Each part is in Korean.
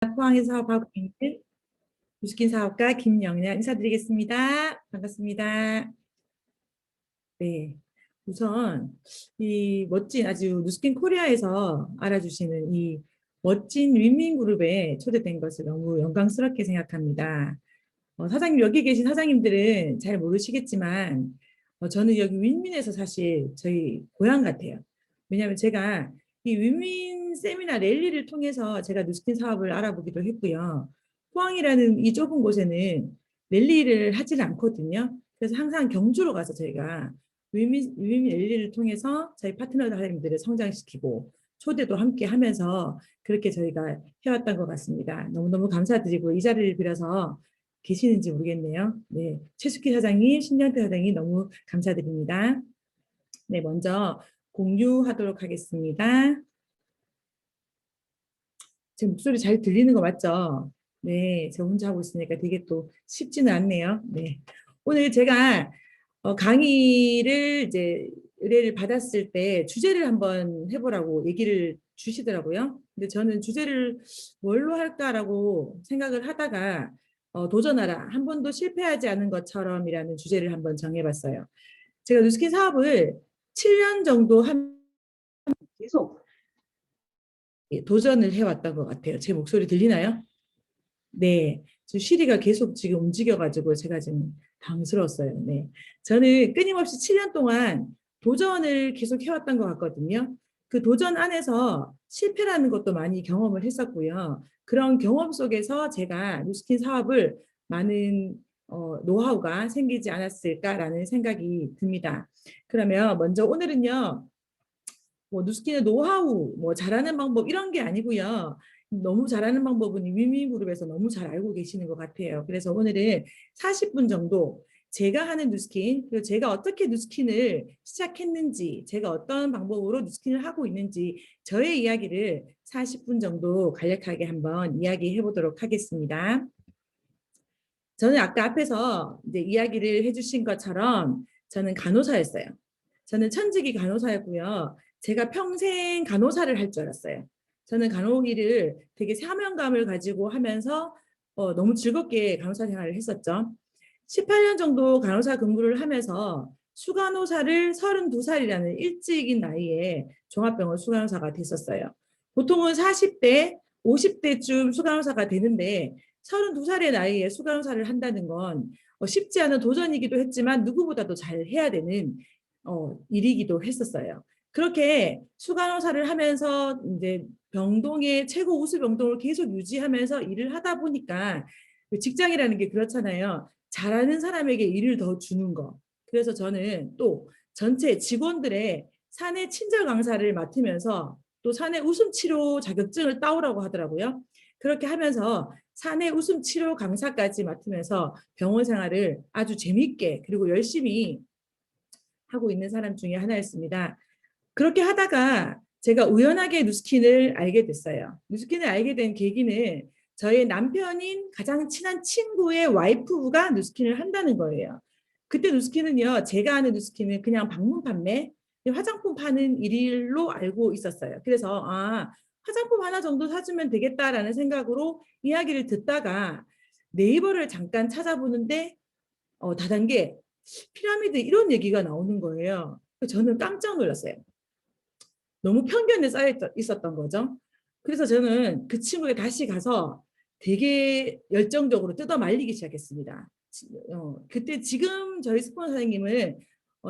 포항에서 사업하고 있는 뉴스킨 사업가 김영란 인사드리겠습니다. 반갑습니다. 네, 우선 이 멋진 아주 뉴스킨 코리아에서 알아주시는 이 멋진 윈윈그룹에 초대된 것을 너무 영광스럽게 생각합니다. 사장님 여기 계신 사장님들은 잘 모르시겠지만 저는 여기 윈윈에서 사실 저희 고향 같아요. 왜냐하면 제가 이 윈윈 세미나 랠리를 통해서 제가 뉴스킨 사업을 알아보기도 했고요. 포항이라는 이 좁은 곳에는 랠리를 하지는 않거든요. 그래서 항상 경주로 가서 저희가 윈윈 랠리를 통해서 저희 파트너 사장님들을 성장시키고 초대도 함께 하면서 그렇게 저희가 해왔던 것 같습니다. 너무너무 감사드리고 이 자리를 빌어서 계시는지 모르겠네요. 네, 최숙희 사장님, 신년태 사장님 너무 감사드립니다. 네, 먼저 공유하도록 하겠습니다. 제 목소리 잘 들리는 거 맞죠? 네, 저 혼자 하고 있으니까 되게 또 쉽지는 않네요. 네, 오늘 제가 강의를 이제 의뢰를 받았을 때 주제를 한번 해보라고 얘기를 주시더라고요. 근데 저는 주제를 뭘로 할까라고 생각을 하다가 도전하라. 한 번도 실패하지 않은 것처럼이라는 주제를 한번 정해봤어요. 제가 뉴스킨 사업을 7년 정도 계속 도전을 해왔던 것 같아요. 제 목소리 들리나요? 네. 지금 시리가 계속 지금 움직여가지고 제가 지금 당스러웠어요. 네. 저는 끊임없이 7년 동안 도전을 계속 해왔던 것 같거든요. 그 도전 안에서 실패라는 것도 많이 경험을 했었고요. 그런 경험 속에서 제가 뉴스킨 사업을 많은 노하우가 생기지 않았을까라는 생각이 듭니다. 그러면 먼저 오늘은요. 뭐 뉴스킨의 노하우, 뭐 잘하는 방법 이런 게 아니고요. 너무 잘하는 방법은 위미그룹에서 너무 잘 알고 계시는 것 같아요. 그래서 오늘은 40분 정도 제가 하는 뉴스킨, 그리고 제가 어떻게 뉴스킨을 시작했는지, 제가 어떤 방법으로 뉴스킨을 하고 있는지 저의 이야기를 40분 정도 간략하게 한번 이야기해 보도록 하겠습니다. 저는 아까 앞에서 이제 이야기를 해주신 것처럼 저는 간호사였어요. 저는 천직이 간호사였고요. 제가 평생 간호사를 할 줄 알았어요. 저는 간호 일을 되게 사명감을 가지고 하면서 너무 즐겁게 간호사 생활을 했었죠. 18년 정도 간호사 근무를 하면서 수간호사를 32살이라는 일찍인 나이에 종합병원 수간호사가 됐었어요. 보통은 40대, 50대쯤 수간호사가 되는데 32살의 나이에 수간호사를 한다는 건 쉽지 않은 도전이기도 했지만 누구보다도 잘 해야 되는 일이기도 했었어요. 그렇게 수간호사를 하면서 이제 병동의 최고 우수 병동을 계속 유지하면서 일을 하다 보니까 직장이라는 게 그렇잖아요. 잘하는 사람에게 일을 더 주는 거. 그래서 저는 또 전체 직원들의 사내 친절 강사를 맡으면서 또 사내 웃음 치료 자격증을 따오라고 하더라고요. 그렇게 하면서 사내 웃음 치료 강사까지 맡으면서 병원 생활을 아주 재밌게 그리고 열심히 하고 있는 사람 중에 하나였습니다. 그렇게 하다가 제가 우연하게 뉴스킨을 알게 됐어요. 뉴스킨을 알게 된 계기는 저의 남편인 가장 친한 친구의 와이프가 뉴스킨을 한다는 거예요. 그때 뉴스킨은요, 제가 아는 뉴스킨은 그냥 방문 판매, 화장품 파는 일로 알고 있었어요. 그래서 화장품 하나 정도 사주면 되겠다라는 생각으로 이야기를 듣다가 네이버를 잠깐 찾아보는데 다단계 피라미드 이런 얘기가 나오는 거예요. 저는 깜짝 놀랐어요. 너무 편견에 쌓여 있었던 거죠. 그래서 저는 그 친구에 다시 가서 되게 열정적으로 뜯어 말리기 시작했습니다. 그때 지금 저희 스폰 사장님은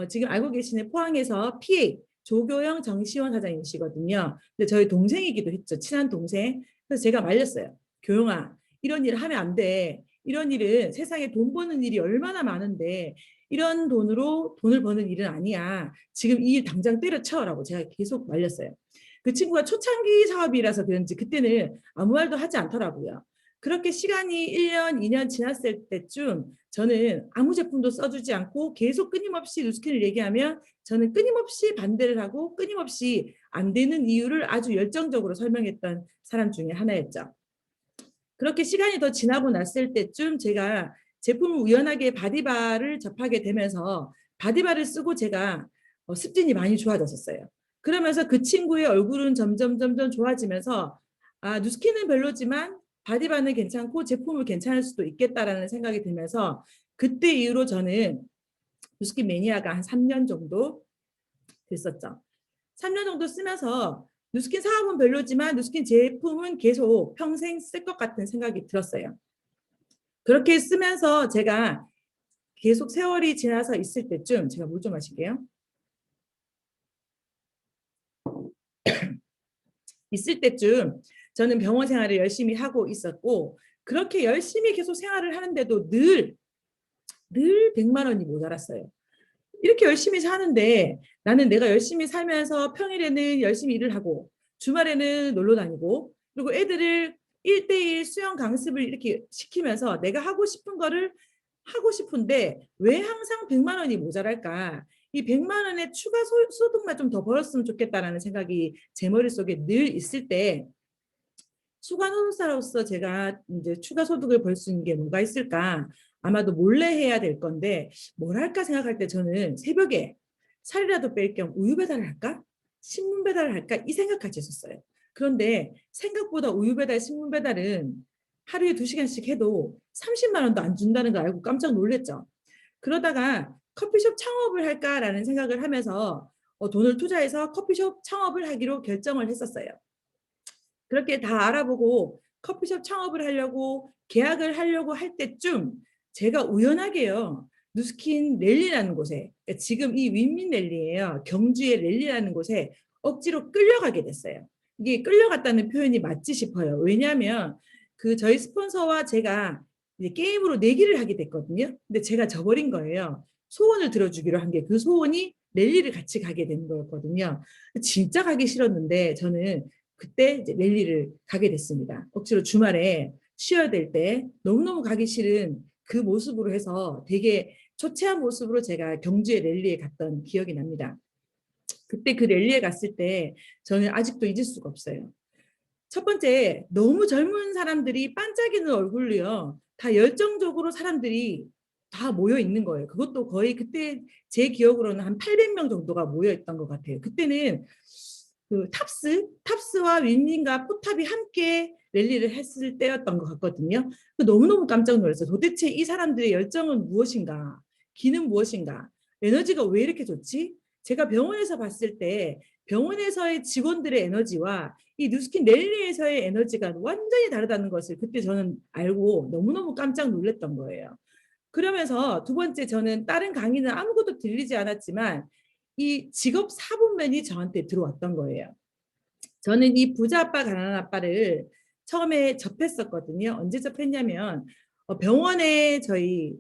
지금 알고 계시는 포항에서 PA 조교영 정시원 사장님이시거든요. 근데 저희 동생이기도 했죠. 친한 동생. 그래서 제가 말렸어요. 교영아, 이런 일을 하면 안 돼. 이런 일은 세상에 돈 버는 일이 얼마나 많은데 이런 돈으로 돈을 버는 일은 아니야. 지금 이 일 당장 때려쳐라고 제가 계속 말렸어요. 그 친구가 초창기 사업이라서 그런지 그때는 아무 말도 하지 않더라고요. 그렇게 시간이 1년, 2년 지났을 때쯤 저는 아무 제품도 써주지 않고 계속 끊임없이 뉴스킨을 얘기하면 저는 끊임없이 반대를 하고 끊임없이 안 되는 이유를 아주 열정적으로 설명했던 사람 중에 하나였죠. 그렇게 시간이 더 지나고 났을 때쯤 제가 제품을 우연하게 바디바를 접하게 되면서 바디바를 쓰고 제가 습진이 많이 좋아졌었어요. 그러면서 그 친구의 얼굴은 점점 좋아지면서 뉴스킨은 별로지만 바디반은 괜찮고 제품은 괜찮을 수도 있겠다라는 생각이 들면서 그때 이후로 저는 누스킨 매니아가 한 3년 정도 됐었죠. 3년 정도 쓰면서 누스킨 사업은 별로지만 누스킨 제품은 계속 평생 쓸 것 같은 생각이 들었어요. 그렇게 쓰면서 제가 계속 세월이 지나서 있을 때쯤 제가 물 좀 마실게요. 있을 때쯤 저는 병원 생활을 열심히 하고 있었고 그렇게 열심히 계속 생활을 하는데도 늘 100만 원이 모자랐어요. 이렇게 열심히 사는데 나는 내가 열심히 살면서 평일에는 열심히 일을 하고 주말에는 놀러 다니고 그리고 애들을 1대1 수영 강습을 이렇게 시키면서 내가 하고 싶은 거를 하고 싶은데 왜 항상 100만 원이 모자랄까? 이 100만 원의 추가 소득만 좀 더 벌었으면 좋겠다라는 생각이 제 머릿속에 늘 있을 때 수간호사로서 제가 이제 추가 소득을 벌 수 있는 게 뭐가 있을까? 아마도 몰래 해야 될 건데 뭘 할까 생각할 때 저는 새벽에 살이라도 뺄 겸 우유 배달을 할까? 신문 배달을 할까? 이 생각까지 했었어요. 그런데 생각보다 우유 배달, 신문 배달은 하루에 2시간씩 해도 30만 원도 안 준다는 거 알고 깜짝 놀랐죠. 그러다가 커피숍 창업을 할까라는 생각을 하면서 돈을 투자해서 커피숍 창업을 하기로 결정을 했었어요. 그렇게 다 알아보고 커피숍 창업을 하려고 계약을 하려고 할 때쯤 제가 우연하게요. 누스킨 랠리라는 곳에 지금 이 윈민 랠리예요. 경주의 랠리라는 곳에 억지로 끌려가게 됐어요. 이게 끌려갔다는 표현이 맞지 싶어요. 왜냐하면 그 저희 스폰서와 제가 이제 게임으로 내기를 하게 됐거든요. 근데 제가 져버린 거예요. 소원을 들어주기로 한 게 그 소원이 랠리를 같이 가게 된 거였거든요. 진짜 가기 싫었는데 저는 그때 이제 랠리를 가게 됐습니다. 억지로 주말에 쉬어야 될 때 너무너무 가기 싫은 그 모습으로 해서 되게 초췌한 모습으로 제가 경주의 랠리에 갔던 기억이 납니다. 그때 그 랠리에 갔을 때 저는 아직도 잊을 수가 없어요. 첫 번째, 너무 젊은 사람들이 반짝이는 얼굴로요. 다 열정적으로 사람들이 다 모여 있는 거예요. 그것도 거의 그때 제 기억으로는 한 800명 정도가 모여 있던 것 같아요. 그때는 그 탑스와 윈민과 포탑이 함께 랠리를 했을 때였던 것 같거든요. 너무너무 깜짝 놀랐어요. 도대체 이 사람들의 열정은 무엇인가? 기는 무엇인가? 에너지가 왜 이렇게 좋지? 제가 병원에서 봤을 때 병원에서의 직원들의 에너지와 이 뉴스킨 랠리에서의 에너지가 완전히 다르다는 것을 그때 저는 알고 너무너무 깜짝 놀랐던 거예요. 그러면서 두 번째 저는 다른 강의는 아무것도 들리지 않았지만 이 직업 사분면이 저한테 들어왔던 거예요. 저는 이 부자 아빠 가난한 아빠를 처음에 접했었거든요. 언제 접했냐면 병원에 저희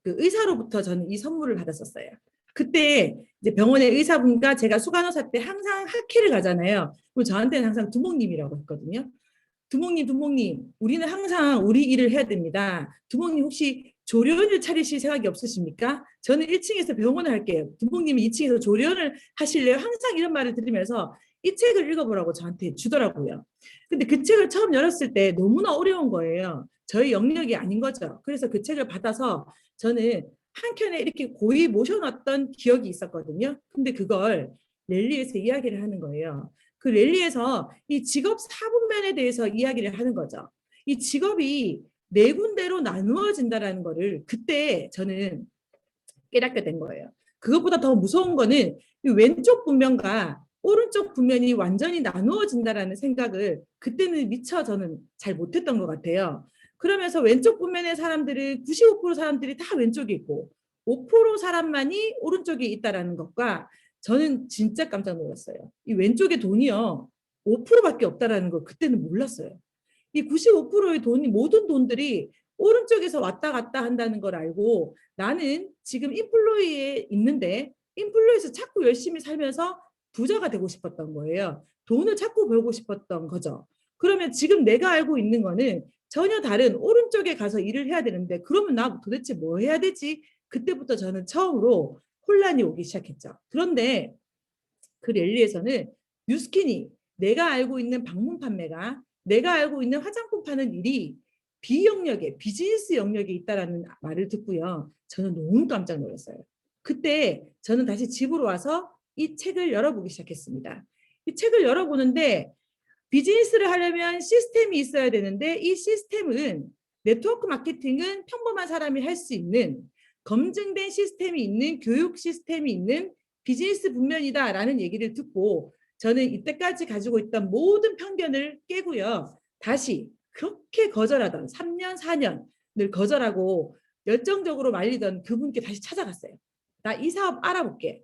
그 의사로부터 저는 이 선물을 받았었어요. 그때 이제 병원의 의사분과 제가 수간호사 때 항상 학회를 가잖아요. 그리고 저한테는 항상 두목님이라고 했거든요. 두목님, 우리는 항상 우리 일을 해야 됩니다. 두목님 혹시 조련을 차리실 생각이 없으십니까? 저는 1층에서 병원을 할게요. 두목님이 2층에서 조련을 하실래요? 항상 이런 말을 들으면서 이 책을 읽어보라고 저한테 주더라고요. 근데 그 책을 처음 열었을 때 너무나 어려운 거예요. 저희 영역이 아닌 거죠. 그래서 그 책을 받아서 저는 한켠에 이렇게 고이 모셔놨던 기억이 있었거든요. 근데 그걸 랠리에서 이야기를 하는 거예요. 그 랠리에서 이 직업 사분면에 대해서 이야기를 하는 거죠. 이 직업이 네 군데로 나누어진다라는 거를 그때 저는 깨닫게 된 거예요. 그것보다 더 무서운 거는 왼쪽 분면과 오른쪽 분면이 완전히 나누어진다라는 생각을 그때는 미처 저는 잘 못했던 것 같아요. 그러면서 왼쪽 분면의 사람들은 95% 사람들이 다 왼쪽에 있고 5% 사람만이 오른쪽에 있다라는 것과 저는 진짜 깜짝 놀랐어요. 이 왼쪽에 돈이요 5%밖에 없다라는 걸 그때는 몰랐어요. 이 95%의 돈이 모든 돈들이 오른쪽에서 왔다 갔다 한다는 걸 알고 나는 지금 인플루이에 있는데 인플루에서 자꾸 열심히 살면서 부자가 되고 싶었던 거예요. 돈을 자꾸 벌고 싶었던 거죠. 그러면 지금 내가 알고 있는 거는 전혀 다른 오른쪽에 가서 일을 해야 되는데 그러면 나 도대체 뭐 해야 되지? 그때부터 저는 처음으로 혼란이 오기 시작했죠. 그런데 그 랠리에서는 뉴스킨이 내가 알고 있는 방문 판매가 내가 알고 있는 화장품 파는 일이 비영역에 비즈니스 영역에 있다라는 말을 듣고요. 저는 너무 깜짝 놀랐어요. 그때 저는 다시 집으로 와서 이 책을 열어보기 시작했습니다. 이 책을 열어보는데 비즈니스를 하려면 시스템이 있어야 되는데 이 시스템은 네트워크 마케팅은 평범한 사람이 할 수 있는 검증된 시스템이 있는 교육 시스템이 있는 비즈니스 분면이다라는 얘기를 듣고 저는 이때까지 가지고 있던 모든 편견을 깨고요. 다시 그렇게 거절하던 3년, 4년을 거절하고 열정적으로 말리던 그분께 다시 찾아갔어요. 나 이 사업 알아볼게.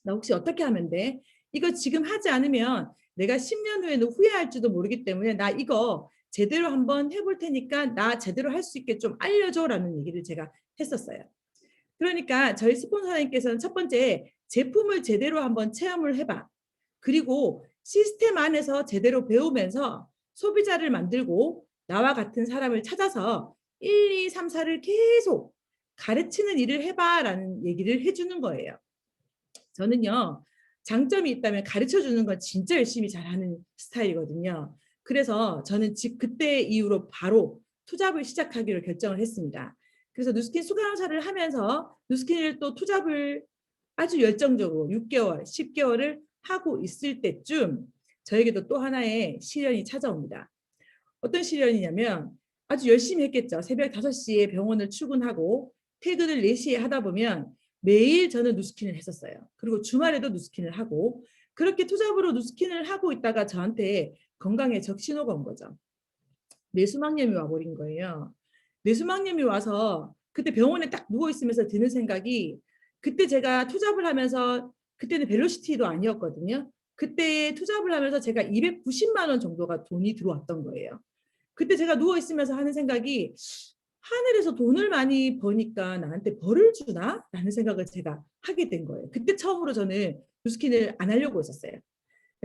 나 혹시 어떻게 하면 돼? 이거 지금 하지 않으면 내가 10년 후에는 후회할지도 모르기 때문에 나 이거 제대로 한번 해볼 테니까 나 제대로 할 수 있게 좀 알려줘라는 얘기를 제가 했었어요. 그러니까 저희 스폰서님께서는 첫 번째 제품을 제대로 한번 체험을 해봐. 그리고 시스템 안에서 제대로 배우면서 소비자를 만들고 나와 같은 사람을 찾아서 1, 2, 3, 4를 계속 가르치는 일을 해봐라는 얘기를 해주는 거예요. 저는요, 장점이 있다면 가르쳐 주는 건 진짜 열심히 잘하는 스타일이거든요. 그래서 저는 그때 이후로 바로 투잡을 시작하기로 결정을 했습니다. 그래서 누스킨 수강사를 하면서 누스킨을 또 투잡을 아주 열정적으로 6개월, 10개월을 하고 있을 때쯤 저에게도 또 하나의 시련이 찾아옵니다. 어떤 시련이냐면 아주 열심히 했겠죠. 새벽 5시에 병원을 출근하고 퇴근을 4시에 하다 보면 매일 저는 누스킨을 했었어요. 그리고 주말에도 누스킨을 하고 그렇게 투잡으로 누스킨을 하고 있다가 저한테 건강에 적신호가 온 거죠. 뇌수막염이 와버린 거예요. 뇌수막염이 와서 그때 병원에 딱 누워있으면서 드는 생각이 그때 제가 투잡을 하면서 그때는 벨로시티도 아니었거든요. 그때 투잡을 하면서 제가 290만 원 정도가 돈이 들어왔던 거예요. 그때 제가 누워있으면서 하는 생각이 하늘에서 돈을 많이 버니까 나한테 벌을 주나? 라는 생각을 제가 하게 된 거예요. 그때 처음으로 저는 누스킨을 안 하려고 했었어요.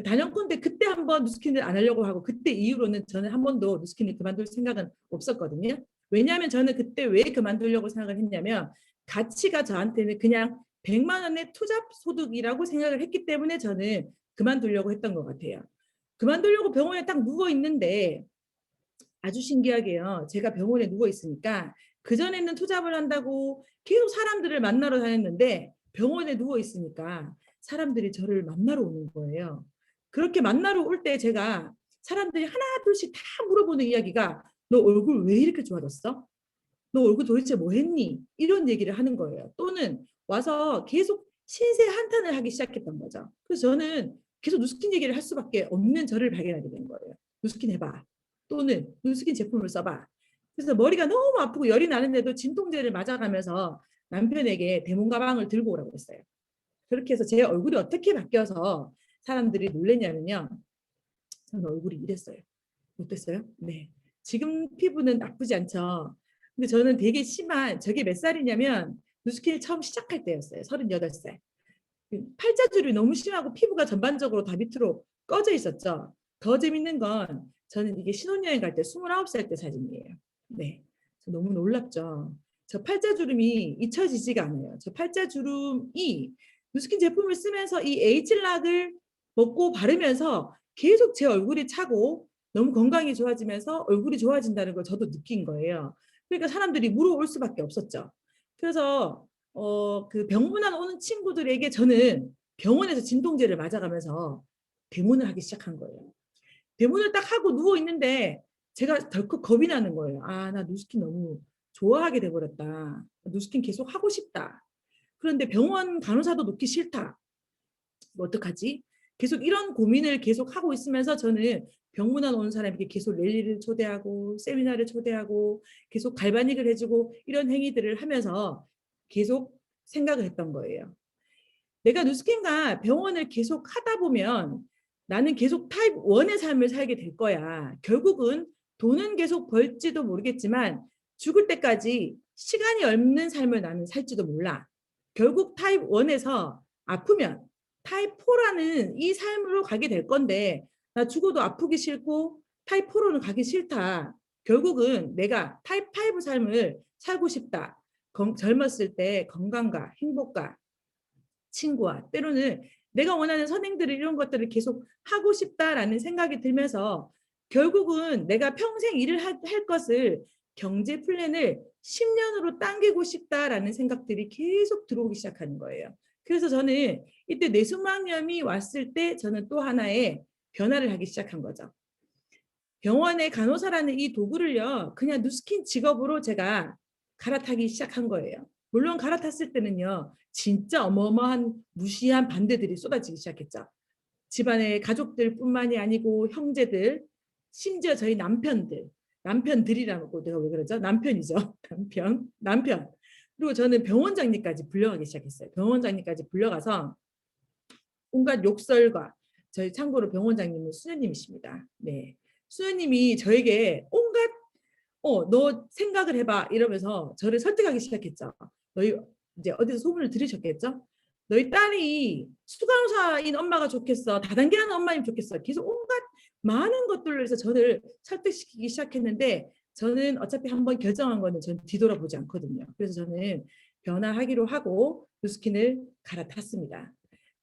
단연컨대 그때 한번 누스킨을 안 하려고 하고 그때 이후로는 저는 한 번도 누스킨을 그만둘 생각은 없었거든요. 왜냐하면 저는 그때 왜 그만두려고 생각을 했냐면 가치가 저한테는 그냥 100만 원의 투잡 소득이라고 생각을 했기 때문에 저는 그만두려고 했던 것 같아요. 그만두려고 병원에 딱 누워 있는데 아주 신기하게요. 제가 병원에 누워 있으니까 그전에는 투잡을 한다고 계속 사람들을 만나러 다녔는데 병원에 누워 있으니까 사람들이 저를 만나러 오는 거예요. 그렇게 만나러 올 때 제가 사람들이 하나 둘씩 다 물어보는 이야기가 너 얼굴 왜 이렇게 좋아졌어? 너 얼굴 도대체 뭐 했니? 이런 얘기를 하는 거예요. 또는 와서 계속 신세 한탄을 하기 시작했던 거죠. 그래서 저는 계속 누스킨 얘기를 할 수밖에 없는 저를 발견하게 된 거예요. 누스킨 해봐. 또는 누스킨 제품을 써봐. 그래서 머리가 너무 아프고 열이 나는데도 진통제를 맞아가면서 남편에게 대문 가방을 들고 오라고 했어요. 그렇게 해서 제 얼굴이 어떻게 바뀌어서 사람들이 놀랬냐면요. 저는 얼굴이 이랬어요. 어땠어요? 네. 지금 피부는 나쁘지 않죠. 근데 저는 되게 심한, 저게 몇 살이냐면 누스킨을 처음 시작할 때였어요. 38살. 팔자주름이 너무 심하고 피부가 전반적으로 다 밑으로 꺼져 있었죠. 더 재밌는 건 저는 이게 신혼여행 갈 때 29살 때 사진이에요. 네. 너무 놀랍죠. 저 팔자주름이 잊혀지지가 않아요. 저 팔자주름이 누스킨 제품을 쓰면서 이 에이즐락을 먹고 바르면서 계속 제 얼굴이 차고 너무 건강이 좋아지면서 얼굴이 좋아진다는 걸 저도 느낀 거예요. 그러니까 사람들이 물어올 수밖에 없었죠. 그래서 그 병문안 오는 친구들에게 저는 병원에서 진통제를 맞아가면서 대문을 하기 시작한 거예요. 대문을 딱 하고 누워 있는데 제가 덜컥 겁이 나는 거예요. 아, 나 누스킨 너무 좋아하게 돼버렸다. 누스킨 계속 하고 싶다. 그런데 병원 간호사도 놓기 싫다. 뭐 어떡하지? 계속 이런 고민을 계속 하고 있으면서 저는 병문안 오는 사람에게 계속 랠리를 초대하고 세미나를 초대하고 계속 갈바닉을 해주고 이런 행위들을 하면서 계속 생각을 했던 거예요. 내가 누스킨과 병원을 계속 하다 보면 나는 계속 타입 1의 삶을 살게 될 거야. 결국은 돈은 계속 벌지도 모르겠지만 죽을 때까지 시간이 없는 삶을 나는 살지도 몰라. 결국 타입 1에서 아프면 타입 4라는 이 삶으로 가게 될 건데 나 죽어도 아프기 싫고 타입 4로는 가기 싫다. 결국은 내가 타입 5 삶을 살고 싶다. 젊었을 때 건강과 행복과 친구와 때로는 내가 원하는 선행들을 이런 것들을 계속 하고 싶다라는 생각이 들면서 결국은 내가 평생 일을 할 것을 경제 플랜을 10년으로 당기고 싶다라는 생각들이 계속 들어오기 시작하는 거예요. 그래서 저는 이때 뇌수막염이 왔을 때 저는 또 하나의 변화를 하기 시작한 거죠. 병원의 간호사라는 이 도구를요, 그냥 누스킨 직업으로 제가 갈아타기 시작한 거예요. 물론 갈아탔을 때는요, 진짜 어마어마한 무시한 반대들이 쏟아지기 시작했죠. 집안의 가족들뿐만이 아니고 형제들, 심지어 저희 남편들이라고 내가 왜 그러죠? 남편이죠. 남편. 그리고 저는 병원장님까지 불려가기 시작했어요. 병원장님까지 불려가서 온갖 욕설과, 저희 참고로 병원장님은 수녀님이십니다. 네, 수녀님이 저에게 온갖 너 생각을 해봐 이러면서 저를 설득하기 시작했죠. 너희 이제 어디서 소문을 들으셨겠죠? 너희 딸이 수강사인 엄마가 좋겠어, 다단계하는 엄마님 좋겠어. 계속 온갖 많은 것들로 해서 저를 설득시키기 시작했는데, 저는 어차피 한번 결정한 거는 전 뒤돌아보지 않거든요. 그래서 저는 변화하기로 하고 누스킨을 갈아탔습니다.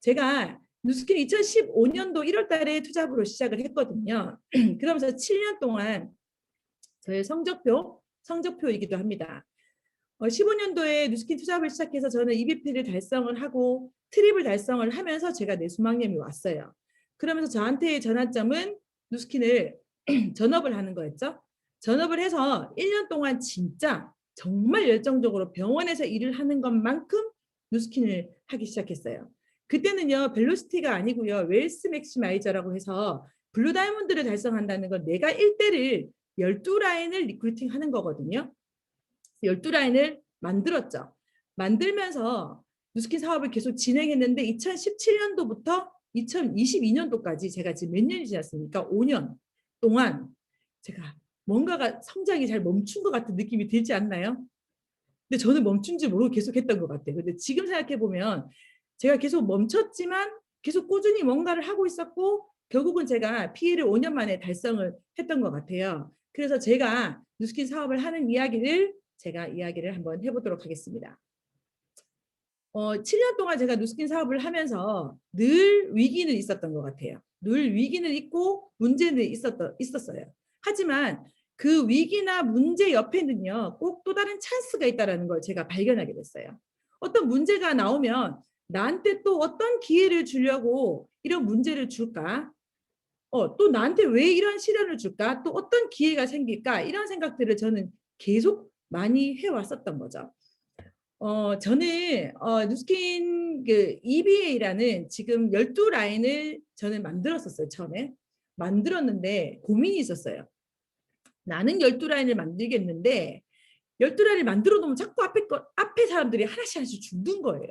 제가 누스킨 2015년도 1월 달에 투잡으로 시작을 했거든요. 그러면서 7년 동안 저의 성적표이기도 합니다. 15년도에 누스킨 투잡을 시작해서 저는 EBP를 달성을 하고 트립을 달성을 하면서 제가 뇌수막염이 왔어요. 그러면서 저한테의 전환점은 누스킨을 전업을 하는 거였죠. 전업을 해서 1년 동안 진짜 정말 열정적으로 병원에서 일을 하는 것만큼 누스킨을 하기 시작했어요. 그때는요, 벨로시티가 아니고요, 웰스 맥시마이저라고 해서 블루 다이몬드를 달성한다는 건 내가 1대를 12라인을 리크루팅 하는 거거든요. 12라인을 만들었죠. 만들면서 누스킨 사업을 계속 진행했는데 2017년도부터 2022년도까지 제가 지금 몇 년이 지났습니까? 5년 동안 제가 뭔가가 성장이 잘 멈춘 것 같은 느낌이 들지 않나요? 근데 저는 멈춘지 모르고 계속 했던 것 같아요. 근데 지금 생각해 보면 제가 계속 멈췄지만 계속 꾸준히 뭔가를 하고 있었고, 결국은 제가 PE를 5년 만에 달성을 했던 것 같아요. 그래서 제가 누스킨 사업을 하는 제가 이야기를 한번 해보도록 하겠습니다. 7년 동안 제가 누스킨 사업을 하면서 늘 위기는 있었던 것 같아요. 늘 위기는 있고 문제는 있었어요. 하지만 그 위기나 문제 옆에는요, 꼭 또 다른 찬스가 있다는 걸 제가 발견하게 됐어요. 어떤 문제가 나오면 나한테 또 어떤 기회를 주려고 이런 문제를 줄까? 또 나한테 왜 이런 시련을 줄까? 또 어떤 기회가 생길까? 이런 생각들을 저는 계속 많이 해왔었던 거죠. 저는 누스킨 그 EBA라는 지금 12라인을 저는 만들었었어요. 처음에 만들었는데 고민이 있었어요. 나는 12라인을 만들겠는데 12라인을 만들어 놓으면 자꾸 앞에 사람들이 하나씩 죽는 거예요.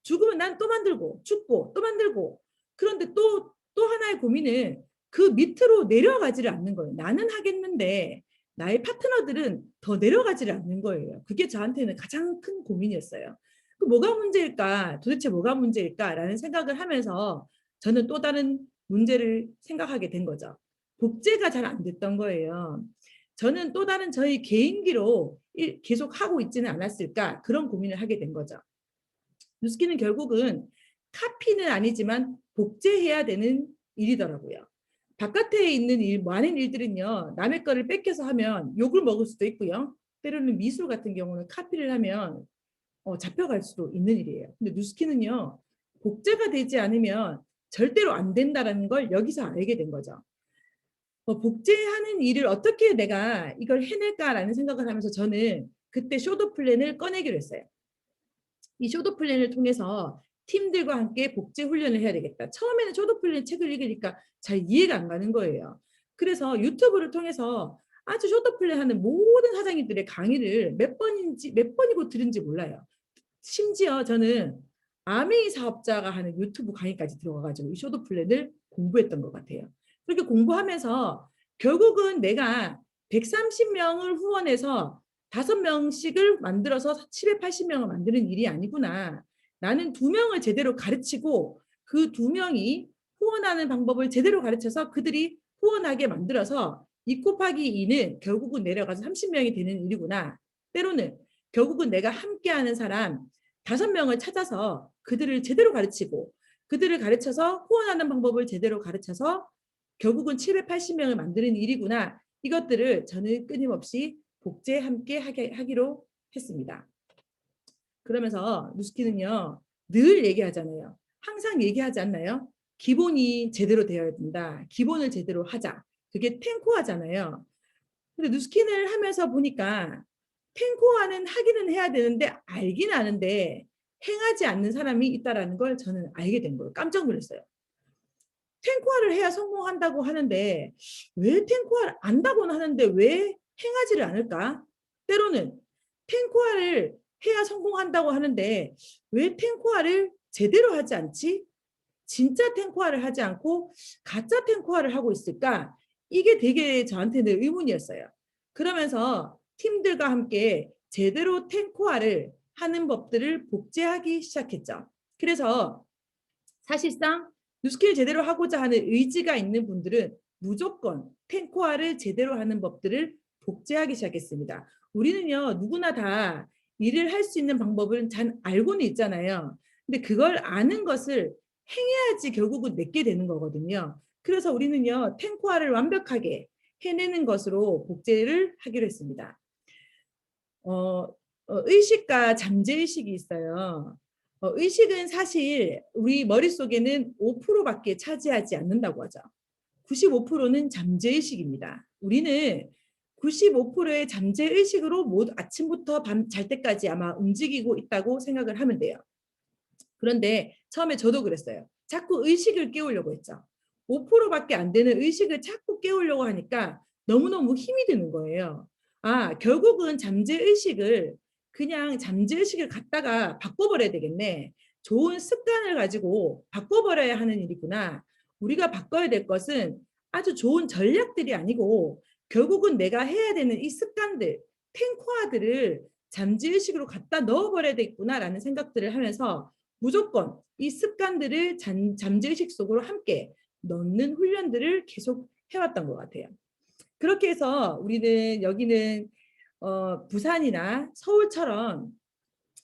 죽으면 난 또 만들고 죽고 또 만들고. 그런데 또 하나의 고민은 그 밑으로 내려가지를 않는 거예요. 나는 하겠는데 나의 파트너들은 더 내려가지를 않는 거예요. 그게 저한테는 가장 큰 고민이었어요. 그 뭐가 문제일까? 도대체 뭐가 문제일까라는 생각을 하면서 저는 또 다른 문제를 생각하게 된 거죠. 복제가 잘 안 됐던 거예요. 저는 또 다른 저희 개인기로 계속 하고 있지는 않았을까, 그런 고민을 하게 된 거죠. 누스키는 결국은 카피는 아니지만 복제해야 되는 일이더라고요. 바깥에 있는 많은 일들은요, 남의 거를 뺏겨서 하면 욕을 먹을 수도 있고요. 때로는 미술 같은 경우는 카피를 하면 잡혀갈 수도 있는 일이에요. 근데 누스키는요, 복제가 되지 않으면 절대로 안 된다는 걸 여기서 알게 된 거죠. 복제하는 일을 어떻게 내가 이걸 해낼까라는 생각을 하면서 저는 그때 쇼도 플랜을 꺼내기로 했어요. 이 쇼도 플랜을 통해서 팀들과 함께 복제 훈련을 해야 되겠다. 처음에는 쇼도 플랜 책을 읽으니까 잘 이해가 안 가는 거예요. 그래서 유튜브를 통해서 아주 쇼도 플랜 하는 모든 사장님들의 강의를 몇 번이고 들은지 몰라요. 심지어 저는 아메이 사업자가 하는 유튜브 강의까지 들어가가지고 이 쇼도 플랜을 공부했던 것 같아요. 그렇게 공부하면서 결국은 내가 130명을 후원해서 5명씩을 만들어서 780명을 만드는 일이 아니구나. 나는 2명을 제대로 가르치고 그 2명이 후원하는 방법을 제대로 가르쳐서 그들이 후원하게 만들어서 2 곱하기 2는 결국은 내려가서 30명이 되는 일이구나. 때로는 결국은 내가 함께하는 사람 5명을 찾아서 그들을 제대로 가르치고 그들을 가르쳐서 후원하는 방법을 제대로 가르쳐서 결국은 780명을 만드는 일이구나. 이것들을 저는 끊임없이 복제 함께 하기로 했습니다. 그러면서 누스키는요, 늘 얘기하잖아요. 항상 얘기하지 않나요? 기본이 제대로 되어야 된다. 기본을 제대로 하자. 그게 탱코화잖아요. 근데 누스킨을 하면서 보니까 탱코화는 하기는 해야 되는데 알긴 아는데 행하지 않는 사람이 있다라는 걸 저는 알게 된 거예요. 깜짝 놀랐어요. 탱코화를 해야 성공한다고 하는데 왜 탱코화를 안다고는 하는데 왜 행하지를 않을까? 때로는 탱코화를 해야 성공한다고 하는데 왜 탱코화를 제대로 하지 않지? 진짜 탱코화를 하지 않고 가짜 탱코화를 하고 있을까? 이게 되게 저한테는 의문이었어요. 그러면서 팀들과 함께 제대로 탱코화를 하는 법들을 복제하기 시작했죠. 그래서 사실상 뉴스킬 제대로 하고자 하는 의지가 있는 분들은 무조건 탱코화를 제대로 하는 법들을 복제하기 시작했습니다. 우리는요, 누구나 다 일을 할 수 있는 방법을 잘 알고는 있잖아요. 근데 그걸 아는 것을 행해야지 결국은 내게 되는 거거든요. 그래서 우리는요, 탱코화를 완벽하게 해내는 것으로 복제를 하기로 했습니다. 의식과 잠재의식이 있어요. 의식은 사실 우리 머릿속에는 5%밖에 차지하지 않는다고 하죠. 95%는 잠재의식입니다. 우리는 95%의 잠재의식으로 모두 아침부터 밤 잘 때까지 아마 움직이고 있다고 생각을 하면 돼요. 그런데 처음에 저도 그랬어요. 자꾸 의식을 깨우려고 했죠. 5%밖에 안 되는 의식을 자꾸 깨우려고 하니까 너무너무 힘이 드는 거예요. 아, 결국은 잠재의식을 그냥 잠재의식을 갖다가 바꿔버려야 되겠네. 좋은 습관을 가지고 바꿔버려야 하는 일이구나. 우리가 바꿔야 될 것은 아주 좋은 전략들이 아니고 결국은 내가 해야 되는 이 습관들, 탱커화들을 잠재의식으로 갖다 넣어버려야 되겠구나라는 생각들을 하면서 무조건 이 습관들을 잠재의식 속으로 함께 넣는 훈련들을 계속 해왔던 것 같아요. 그렇게 해서 우리는 여기는 부산이나 서울처럼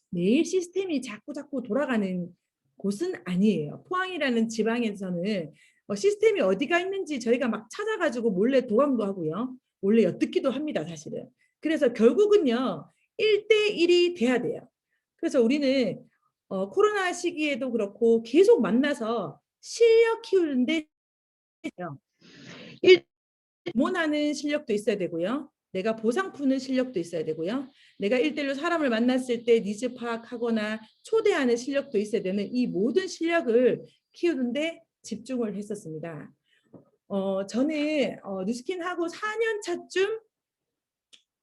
매일 시스템이 자꾸 돌아가는 곳은 아니에요. 포항이라는 지방에서는 시스템이 어디가 있는지 저희가 막 찾아가지고 몰래 도강도 하고요. 몰래 엿듣기도 합니다, 사실은. 그래서 결국은요, 1대1이 돼야 돼요. 그래서 우리는 코로나 시기에도 그렇고 계속 만나서 실력 키우는데 모나는 실력도 있어야 되고요. 내가 보상 푸는 실력도 있어야 되고요. 내가 1대1로 사람을 만났을 때 니즈 파악하거나 초대하는 실력도 있어야 되는 이 모든 실력을 키우는데 집중을 했었습니다. 저는 뉴스킨하고 4년 차쯤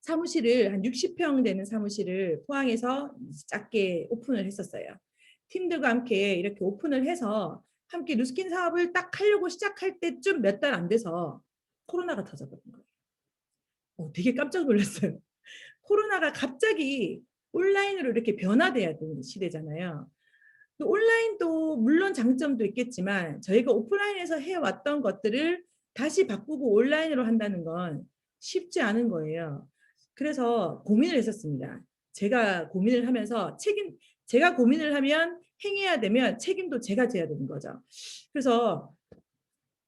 사무실을 한 60평 되는 사무실을 포항에서 작게 오픈을 했었어요. 팀들과 함께 이렇게 오픈을 해서 함께 뉴스킨 사업을 딱 하려고 시작할 때쯤 몇 달 안 돼서 코로나가 터져버린 거예요. 되게 깜짝 놀랐어요. 코로나가 갑자기 온라인으로 이렇게 변화돼야 되는 시대잖아요. 온라인도 물론 장점도 있겠지만 저희가 오프라인에서 해왔던 것들을 다시 바꾸고 온라인으로 한다는 건 쉽지 않은 거예요. 그래서 고민을 했었습니다. 제가 고민을 하면서 제가 고민을 하면 행해야 되면 책임도 제가 져야 되는 거죠. 그래서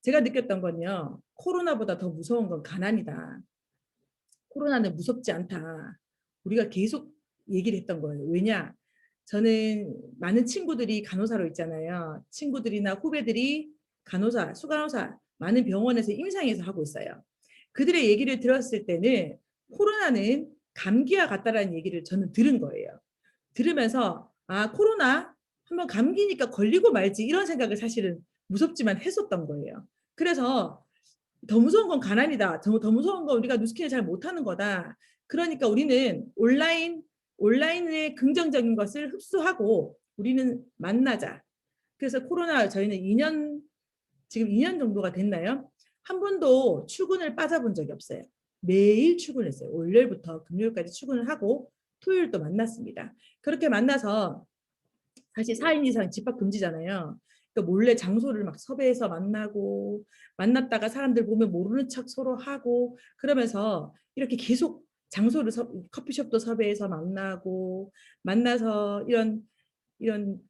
제가 느꼈던 건요. 코로나보다 더 무서운 건 가난이다. 코로나는 무섭지 않다. 우리가 계속 얘기를 했던 거예요. 왜냐? 저는 많은 친구들이 간호사로 있잖아요. 친구들이나 후배들이 간호사, 수간호사 많은 병원에서 임상에서 하고 있어요. 그들의 얘기를 들었을 때는 코로나는 감기와 같다라는 얘기를 저는 들은 거예요. 들으면서 아 코로나 한번 감기니까 걸리고 말지 이런 생각을 사실은 무섭지만 했었던 거예요. 그래서 더 무서운 건 가난이다. 더 무서운 건 우리가 뉴스킨을 잘 못하는 거다. 그러니까 우리는 온라인의 긍정적인 것을 흡수하고 우리는 만나자. 그래서 코로나 저희는 지금 2년 정도가 됐나요? 한 번도 출근을 빠져본 적이 없어요. 매일 출근했어요. 월요일부터 금요일까지 출근을 하고 토요일도 만났습니다. 그렇게 만나서 사실 4인 이상 집합 금지잖아요. 그러니까 몰래 장소를 막 섭외해서 만났다가 사람들 보면 모르는 척 서로 하고 그러면서 이렇게 계속 장소를 커피숍도 섭외해서 만나서 이런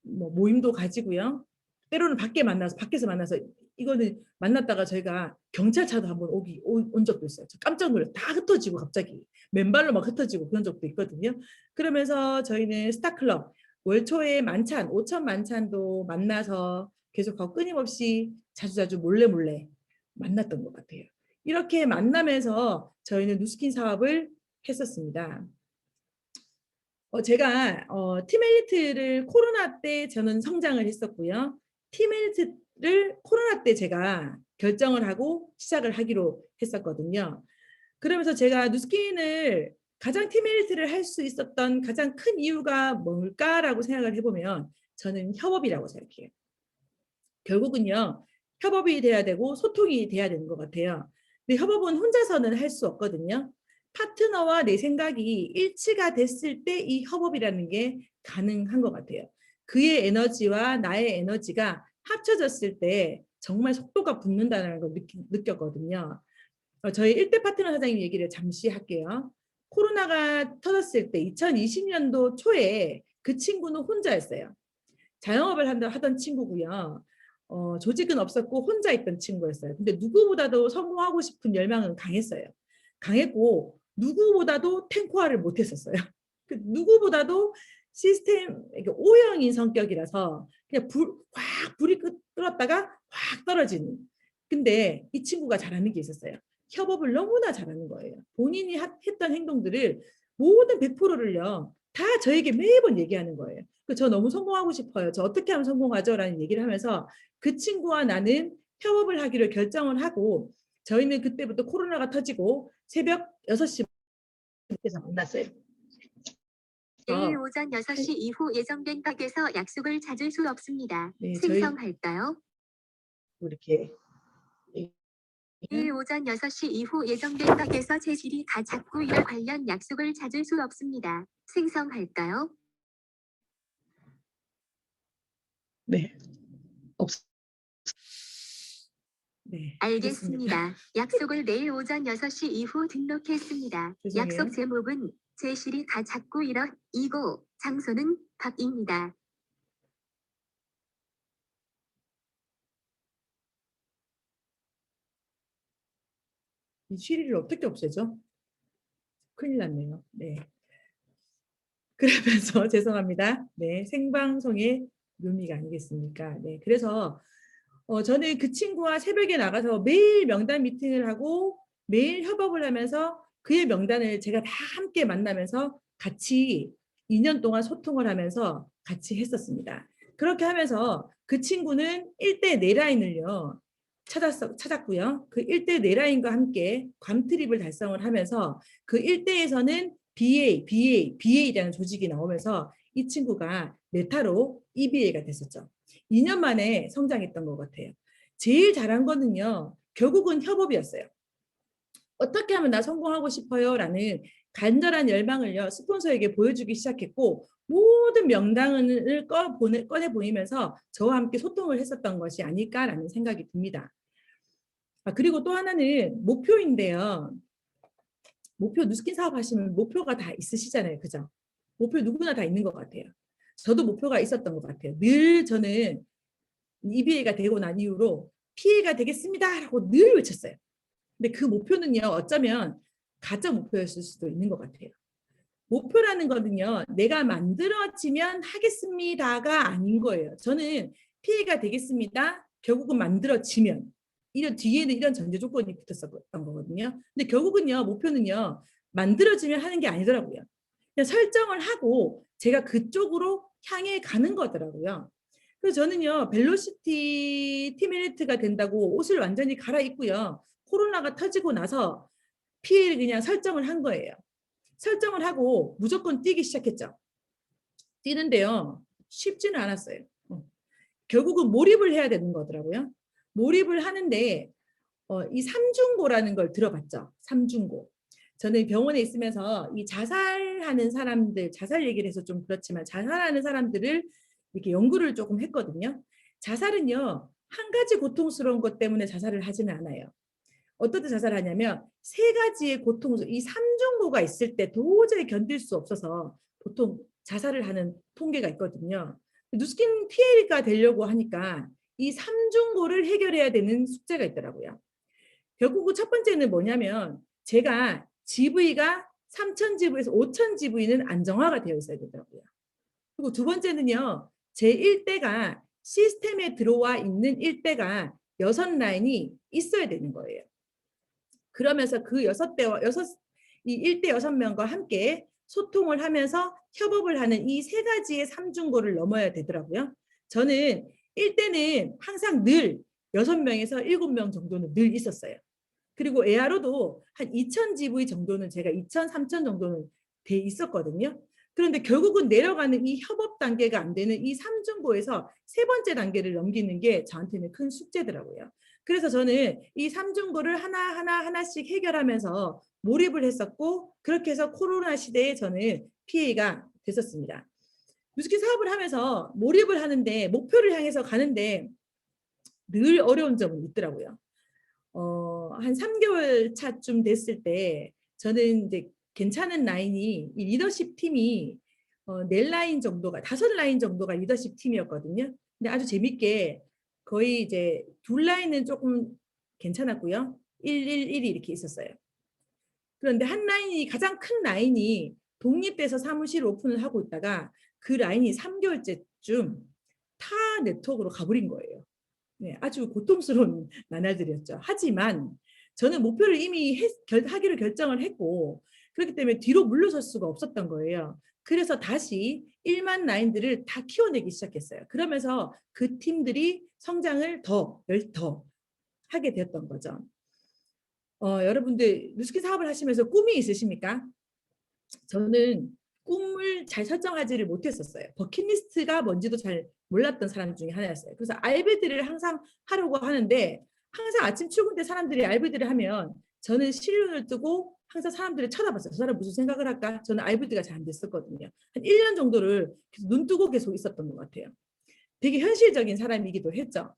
뭐 모임도 가지고요. 때로는 밖에서 만나서 이거는 만났다가 저희가 경찰차도 한번 온 적도 있어요. 깜짝 놀라서 다 흩어지고 갑자기 맨발로 막 흩어지고 그런 적도 있거든요. 그러면서 저희는 스타클럽 월 초에 만찬 5천 만찬도 만나서 계속하고 끊임없이 자주자주 몰래 만났던 것 같아요. 이렇게 만나면서 저희는 누스킨 사업을 했었습니다. 제가 티멜리트를 코로나 때 저는 성장을 했었고요. 티멜리트를 코로나 때 제가 결정을 하고 시작을 하기로 했었거든요. 그러면서 제가 누스킨을 가장 티멜리트를 할 수 있었던 가장 큰 이유가 뭘까라고 생각을 해보면 저는 협업이라고 생각해요. 결국은요. 협업이 돼야 되고 소통이 돼야 되는 것 같아요. 근데 협업은 혼자서는 할 수 없거든요. 파트너와 내 생각이 일치가 됐을 때 이 협업이라는 게 가능한 것 같아요. 그의 에너지와 나의 에너지가 합쳐졌을 때 정말 속도가 붙는다는 걸 느꼈거든요. 저희 1대 파트너 사장님 얘기를 잠시 할게요. 코로나가 터졌을 때 2020년도 초에 그 친구는 혼자였어요. 자영업을 하던 친구고요. 조직은 없었고 혼자 있던 친구였어요. 근데 누구보다도 성공하고 싶은 열망은 강했어요. 강했고 누구보다도 탱커화를 못했었어요. 누구보다도 시스템 O형인 성격이라서 그냥 불이 끓었다가 확 떨어지는. 근데 이 친구가 잘하는 게 있었어요. 협업을 너무나 잘하는 거예요. 본인이 했던 행동들을 모든 100%를요. 다 저에게 매번 얘기하는 거예요. 저 너무 성공하고 싶어요. 저 어떻게 하면 성공하죠? 라는 얘기를 하면서 그 친구와 나는 협업을 하기로 결정을 하고 저희는 그때부터 코로나가 터지고 새벽 6시 에서 만났어요. 내일 오전 6시 이후 예정된 각에서 약속을 찾을 수 없습니다. 네, 생성할까요? 이렇게 내일 오전 6시 이후 예정된 각에서 재질이 자꾸 일에 관련 약속을 찾을 수 없습니다. 생성할까요? 네. 네, 알겠습니다. 약속을 내일 오전 6시 이후 등록했습니다. 죄송해요. 약속 제목은 제실이 자꾸 이고 장소는 밖입니다. 이 쉬리를 어떻게 없애죠? 큰일 났네요. 네. 그러면서 죄송합니다. 네, 생방송의 묘미가 아니겠습니까? 네, 그래서 저는 그 친구와 새벽에 나가서 매일 명단 미팅을 하고 매일 협업을 하면서 그의 명단을 제가 다 함께 만나면서 같이 2년 동안 소통을 하면서 같이 했었습니다. 그렇게 하면서 그 친구는 1대 4라인을요. 찾았고요. 그 1대 4라인과 함께 괌트립을 달성을 하면서 그 1대에서는 BA라는 조직이 나오면서 이 친구가 메타로 EBA가 됐었죠. 2년 만에 성장했던 것 같아요. 제일 잘한 거는요. 결국은 협업이었어요. 어떻게 하면 나 성공하고 싶어요? 라는 간절한 열망을요. 스폰서에게 보여주기 시작했고 모든 명당을 꺼내 보이면서 저와 함께 소통을 했었던 것이 아닐까라는 생각이 듭니다. 그리고 또 하나는 목표인데요. 목표 누스킨 사업 하시면 목표가 다 있으시잖아요. 그죠? 목표 누구나 다 있는 것 같아요. 저도 목표가 있었던 것 같아요. 늘 저는 EBA가 되고 난 이후로 피해가 되겠습니다 라고 늘 외쳤어요. 근데 그 목표는요. 어쩌면 가짜 목표였을 수도 있는 것 같아요. 목표라는 거는요. 내가 만들어지면 하겠습니다가 아닌 거예요. 저는 피해가 되겠습니다. 결국은 만들어지면. 이런 뒤에는 이런 전제 조건이 붙었었던 거거든요. 근데 결국은요. 목표는요. 만들어지면 하는 게 아니더라고요. 그냥 설정을 하고 제가 그쪽으로 향해 가는 거더라고요. 그래서 저는요. 벨로시티 티메리트가 된다고 옷을 완전히 갈아입고요. 코로나가 터지고 나서 피해를 그냥 설정을 한 거예요. 설정을 하고 무조건 뛰기 시작했죠. 뛰는데요. 쉽지는 않았어요. 결국은 몰입을 해야 되는 거더라고요. 몰입을 하는데 이 삼중고라는 걸 들어봤죠. 삼중고. 저는 병원에 있으면서 이 자살하는 사람들, 자살 얘기를 해서 좀 그렇지만 자살하는 사람들을 이렇게 연구를 조금 했거든요. 자살은요. 한 가지 고통스러운 것 때문에 자살을 하지는 않아요. 어떨 때 자살하냐면 세 가지의 고통, 이 삼중고가 있을 때 도저히 견딜 수 없어서 보통 자살을 하는 통계가 있거든요. 누스킨 PA가 되려고 하니까 이 삼중고를 해결해야 되는 숙제가 있더라고요. 결국 첫 번째는 뭐냐면 제가 GV가 3000GV에서 5000GV는 안정화가 되어 있어야 되더라고요. 그리고 두 번째는요. 제 1대가 시스템에 들어와 있는 일대가 6라인이 있어야 되는 거예요. 그러면서 그 이 일대 6명과 함께 소통을 하면서 협업을 하는 이 세 가지의 삼중고를 넘어야 되더라고요. 저는 일대는 항상 늘 6명에서 7명 정도는 늘 있었어요. 그리고 에아로도 한 2000 GV 정도는 제가 2000, 3000 정도는 돼 있었거든요. 그런데 결국은 내려가는 이 협업 단계가 안 되는 이 삼중고에서 세 번째 단계를 넘기는 게 저한테는 큰 숙제더라고요. 그래서 저는 이 삼중고를 하나씩 해결하면서 몰입을 했었고, 그렇게 해서 코로나 시대에 저는 PA가 됐었습니다. 뮤지컬 사업을 하면서 몰입을 하는데, 목표를 향해서 가는데 늘 어려운 점은 있더라고요. 한 3개월 차쯤 됐을 때 저는 이제 괜찮은 라인이 이 리더십 팀이 4라인 정도가 5라인 정도가 리더십 팀이었거든요. 근데 아주 재밌게 거의 이제 2라인은 조금 괜찮았고요. 111이 이렇게 있었어요. 그런데 한 라인이 가장 큰 라인이 독립돼서 사무실 오픈을 하고 있다가 그 라인이 3개월째쯤 타 네트워크로 가버린 거예요. 네, 아주 고통스러운 나날들이었죠. 하지만 저는 목표를 이미 하기로 결정을 했고, 그렇기 때문에 뒤로 물러설 수가 없었던 거예요. 그래서 다시 1만 라인들을 다 키워내기 시작했어요. 그러면서 그 팀들이 성장을 더 하게 되었던 거죠. 여러분들 뮤지컬 사업을 하시면서 꿈이 있으십니까? 저는 꿈을 잘 설정하지를 못했었어요. 버킷리스트가 뭔지도 잘 몰랐던 사람 중에 하나였어요. 그래서 알베드를 항상 하려고 하는데, 항상 아침 출근 때 사람들이 알베드를 하면 저는 실눈을 뜨고 항상 사람들을 쳐다봤어요. 저 사람 무슨 생각을 할까? 저는 알베드가 잘 안 됐었거든요. 한 1년 정도를 계속 눈 뜨고 계속 있었던 것 같아요. 되게 현실적인 사람이기도 했죠.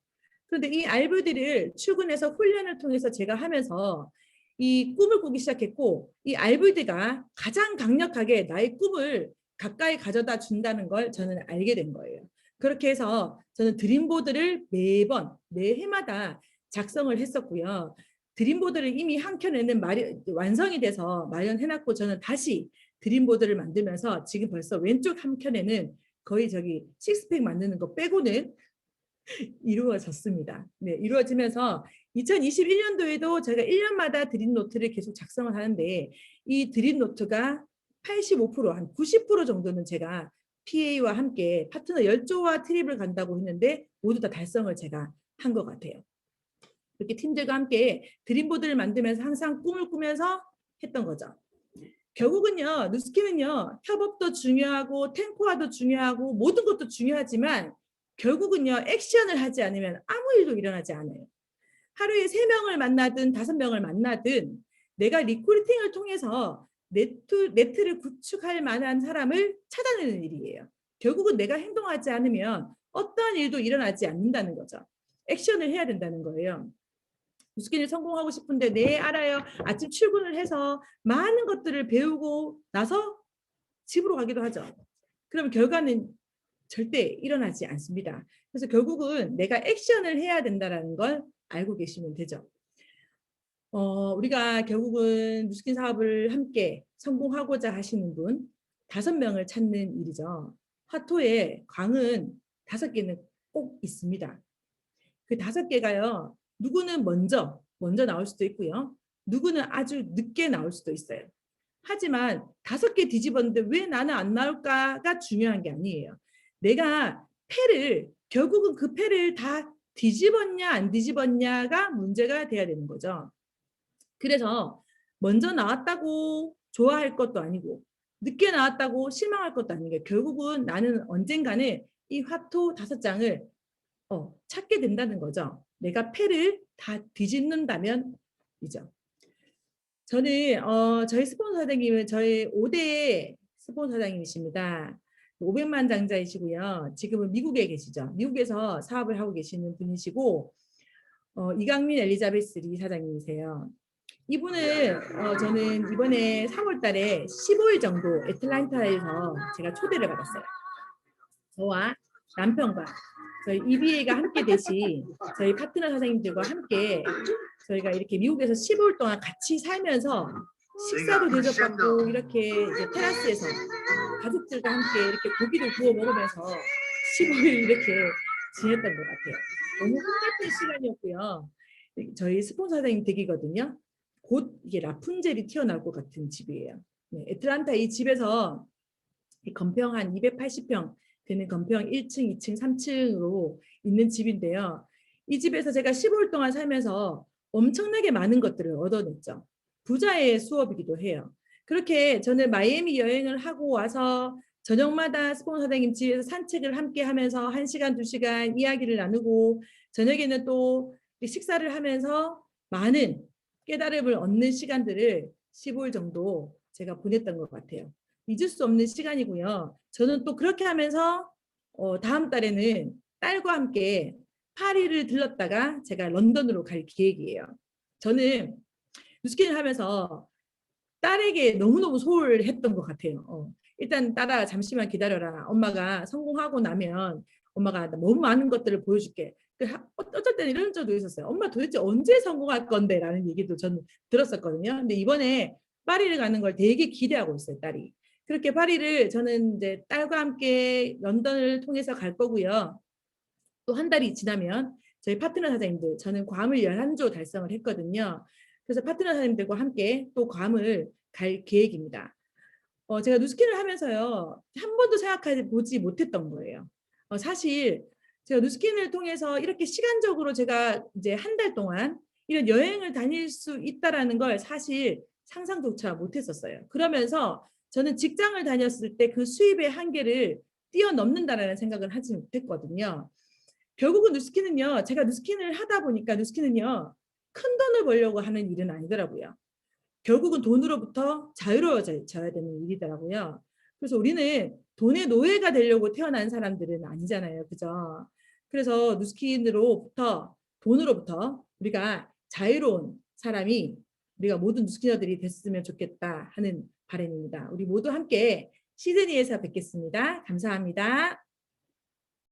그런데 이 알베드를 출근해서 훈련을 통해서 제가 하면서 이 꿈을 꾸기 시작했고, 이 알베드가 가장 강력하게 나의 꿈을 가까이 가져다 준다는 걸 저는 알게 된 거예요. 그렇게 해서 저는 드림보드를 매해마다 작성을 했었고요. 드림보드를 이미 한 켠에는 완성이 돼서 마련해놨고, 저는 다시 드림보드를 만들면서 지금 벌써 왼쪽 한 켠에는 거의 저기 식스팩 만드는 거 빼고는 이루어졌습니다. 네, 이루어지면서 2021년도에도 제가 1년마다 드림노트를 계속 작성을 하는데, 이 드림노트가 85%, 한 90% 정도는 제가 PA와 함께 파트너 10조와 트립을 간다고 했는데 모두 다 달성을 제가 한 것 같아요. 이렇게 팀들과 함께 드림보드를 만들면서 항상 꿈을 꾸면서 했던 거죠. 결국은요, 누스키는요, 협업도 중요하고 탱코화도 중요하고 모든 것도 중요하지만 결국은요, 액션을 하지 않으면 아무 일도 일어나지 않아요. 하루에 3명을 만나든 5명을 만나든 내가 리크루팅을 통해서 네트를 구축할 만한 사람을 찾아내는 일이에요. 결국은 내가 행동하지 않으면 어떠한 일도 일어나지 않는다는 거죠. 액션을 해야 된다는 거예요. 무스킨을 성공하고 싶은데 네 알아요. 아침 출근을 해서 많은 것들을 배우고 나서 집으로 가기도 하죠. 그러면 결과는 절대 일어나지 않습니다. 그래서 결국은 내가 액션을 해야 된다는 걸 알고 계시면 되죠. 우리가 결국은 무스킨 사업을 함께 성공하고자 하시는 분 5명을 찾는 일이죠. 화토에 광은 5개는 꼭 있습니다. 그 5개가요. 누구는 먼저 나올 수도 있고요. 누구는 아주 늦게 나올 수도 있어요. 하지만 5개 뒤집었는데 왜 나는 안 나올까가 중요한 게 아니에요. 내가 결국은 그 패를 다 뒤집었냐 안 뒤집었냐가 문제가 돼야 되는 거죠. 그래서 먼저 나왔다고 좋아할 것도 아니고 늦게 나왔다고 실망할 것도 아니고 결국은 나는 언젠가는 이 화토 5장을 찾게 된다는 거죠. 내가 패를 다 뒤집는다면 이죠. 저는 저희 스폰서 사장님은 저희 5대 스폰서 사장님이십니다. 500만 장자이시고요. 지금은 미국에 계시죠. 미국에서 사업을 하고 계시는 분이시고 이강민 엘리자베스 리 사장님이세요. 이분을 저는 이번에 3월 달에 15일 정도 애틀랜타에서 제가 초대를 받았어요. 저와 남편과 저희 EBA가 함께 되신 저희 파트너 사장님들과 함께 저희가 이렇게 미국에서 15일 동안 같이 살면서 식사도 대접받고 이렇게 이제 테라스에서 가족들과 함께 이렇게 고기를 구워 먹으면서 15일 이렇게 지냈던 것 같아요. 너무 흥미있는 시간이었고요. 저희 스폰서 사장님 댁이거든요. 곧 이게 라푼젤이 튀어나올 것 같은 집이에요. 네, 애틀란타 이 집에서 이 건평 한 280평 되는 건평 1층, 2층, 3층으로 있는 집인데요. 이 집에서 제가 15일 동안 살면서 엄청나게 많은 것들을 얻어냈죠. 부자의 수업이기도 해요. 그렇게 저는 마이애미 여행을 하고 와서 저녁마다 스폰서 사장님 집에서 산책을 함께 하면서 1시간, 2시간 이야기를 나누고 저녁에는 또 식사를 하면서 많은 깨달음을 얻는 시간들을 15일 정도 제가 보냈던 것 같아요. 잊을 수 없는 시간이고요. 저는 또 그렇게 하면서 다음 달에는 딸과 함께 파리를 들렀다가 제가 런던으로 갈 계획이에요. 저는 뉴스킨을 하면서 딸에게 너무너무 소홀했던 것 같아요. 일단 딸아 잠시만 기다려라. 엄마가 성공하고 나면 엄마가 너무 많은 것들을 보여줄게. 어쩔 때는 이런 적도 있었어요. 엄마 도대체 언제 성공할 건데? 라는 얘기도 저는 들었었거든요. 근데 이번에 파리를 가는 걸 되게 기대하고 있어요, 딸이. 그렇게 파리를 저는 이제 딸과 함께 런던을 통해서 갈 거고요. 또 한 달이 지나면 저희 파트너 사장님들, 저는 괌을 11조 달성을 했거든요. 그래서 파트너 사장님들과 함께 또 괌을 갈 계획입니다. 제가 누스킨을 하면서요, 한 번도 생각해 보지 못했던 거예요. 사실 제가 누스킨을 통해서 이렇게 시간적으로 제가 이제 한 달 동안 이런 여행을 다닐 수 있다라는 걸 사실 상상조차 못했었어요. 그러면서 저는 직장을 다녔을 때 그 수입의 한계를 뛰어넘는다라는 생각을 하지 못했거든요. 결국은 누스킨은요, 제가 누스킨을 하다 보니까 누스킨은요, 큰 돈을 벌려고 하는 일은 아니더라고요. 결국은 돈으로부터 자유로워져야 되는 일이더라고요. 그래서 우리는 돈의 노예가 되려고 태어난 사람들은 아니잖아요. 그죠? 그래서 누스킨으로부터 돈으로부터 우리가 자유로운 사람이 우리가 모든 누스키너들이 됐으면 좋겠다 하는 바람입니다. 우리 모두 함께 시드니에서 뵙겠습니다. 감사합니다.